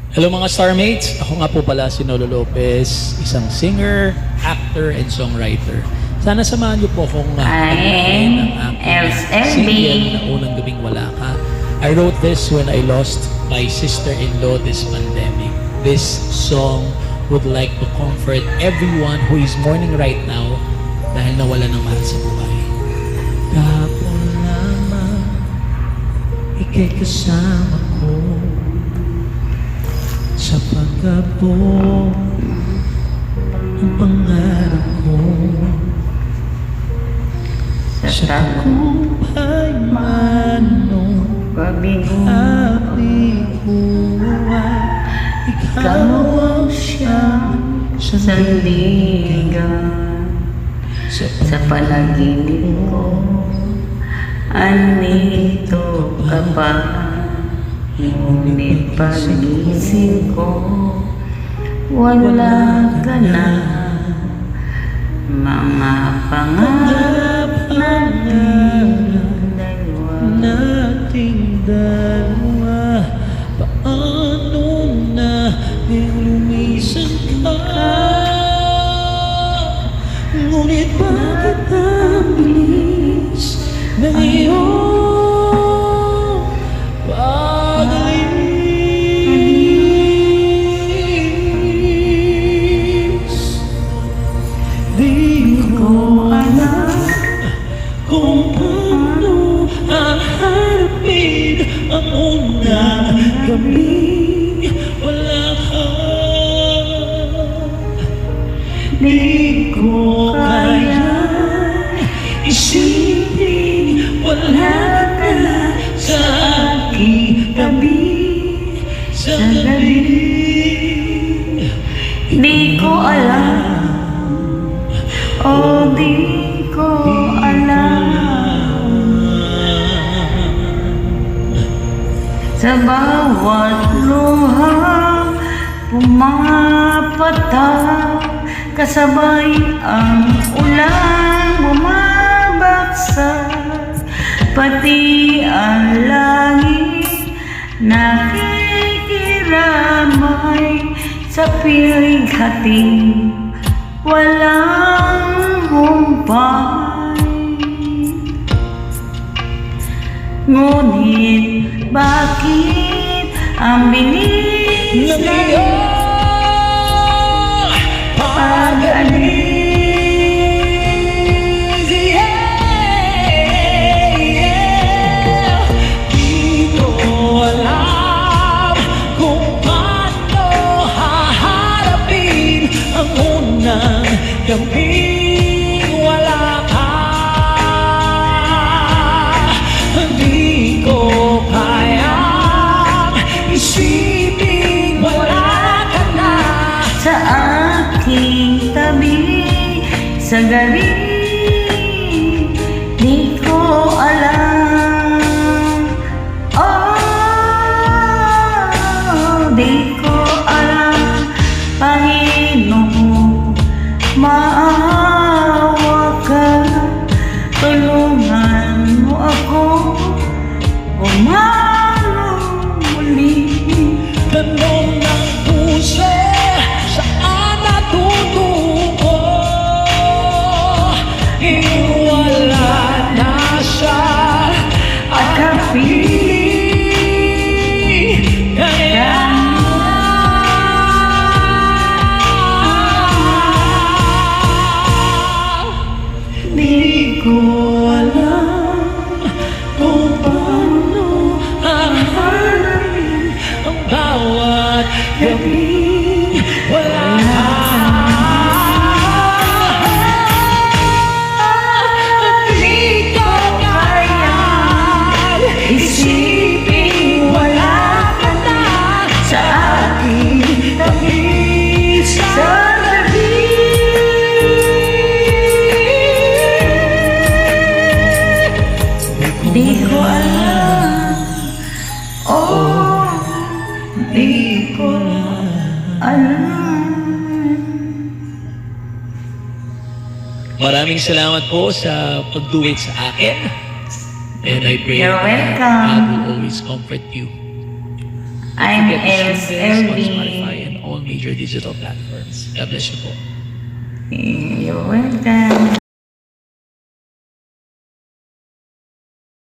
Hello mga Starmates! Ako nga po pala si Nolo Lopez, isang singer, actor, and songwriter. Sana samahan niyo po akong pagkain ng aking single na Unang Gabing Wala Ka. I wrote this when I lost my sister-in-law this pandemic. This song would like to comfort everyone who is mourning right now dahil nawala ng mahal sa buhay. Kapon lamang ika'y kasama ko sa pag-abot ng pangarap ko sa tagumpay man nung kabiguan, ikaw ang siyang sandigan sa panaginip ko. Andito ka pa, ngunit pagising ko, wala ka na. Mga pangarap nating dalawa, paano na lumisan ka? Ngunit bakit ang bilis ng iyong pag-alis? Di ko alam kung paano haharapin ang unang gabing wala ka. Di ko kaya isipin wala ka sa aking tabi, sa gabi. Di ko alam, oh di ko alam, sa bawat luha pumapatak, kasabay ang ulan bumabagsak, pati ang langit nakikiramay sa pighati walang humpay. Ngunit bakit ang bilis ng iyong pag-alis? Di ko alam kung paano haharapin ang unang gabing wala ka. Di ko kayang isipin wala ka na sa aking tabi, sa gabi. Di ko alam, oh, di ko alam, Panginoon, maawa ka, tulungan mo ako umano muli. Tanong ng puso, saan natutuko? Iwala na siya at kapili. Kaya di ko alam kung paano haharapin ang bawat gabing wala ka. Di ko kayang isipin wala ka na sa aking tabi, sa gabi. Di ko alam, oh, di ko alam. Maraming salamat po sa pag-duet sa akin. And I pray You're that welcome. God will always comfort you. I'm forget to stream this on LB. Spotify and all major digital platforms. God bless you po. You're welcome.